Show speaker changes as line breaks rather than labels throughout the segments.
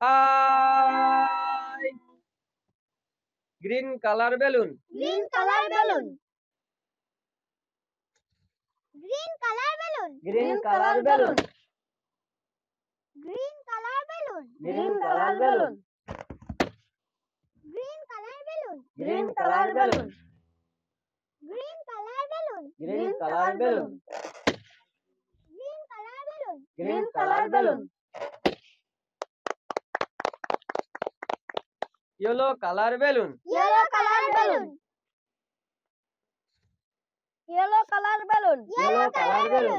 high green colour balloon
green colour balloon green colour balloon
green colour balloon
green colour balloon
green colour balloon
green colour balloon
green colour balloon
green colour balloon
green colour balloon
green colour balloon
green colour balloon yellow colour balloon
yellow colour balloon yellow colour balloon
yellow colour balloon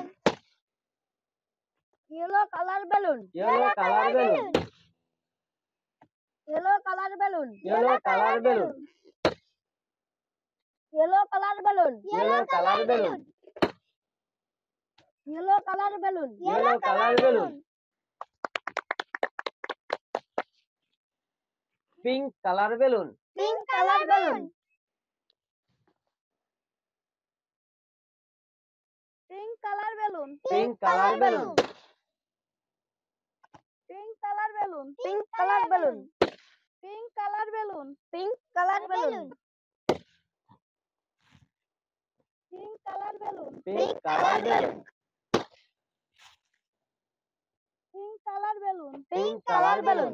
yellow colour balloon
yellow colour balloon
yellow colour balloon
yellow colour balloon
yellow colour balloon
yellow colour balloon
yellow colour balloon
yellow colour balloon pink colour balloon
pink colour balloon pink colour balloon
pink colour balloon
pink colour balloon pink colour balloon pink colour balloon pink colour balloon pink colour balloon
pink colour balloon
pink colour balloon
pink colour balloon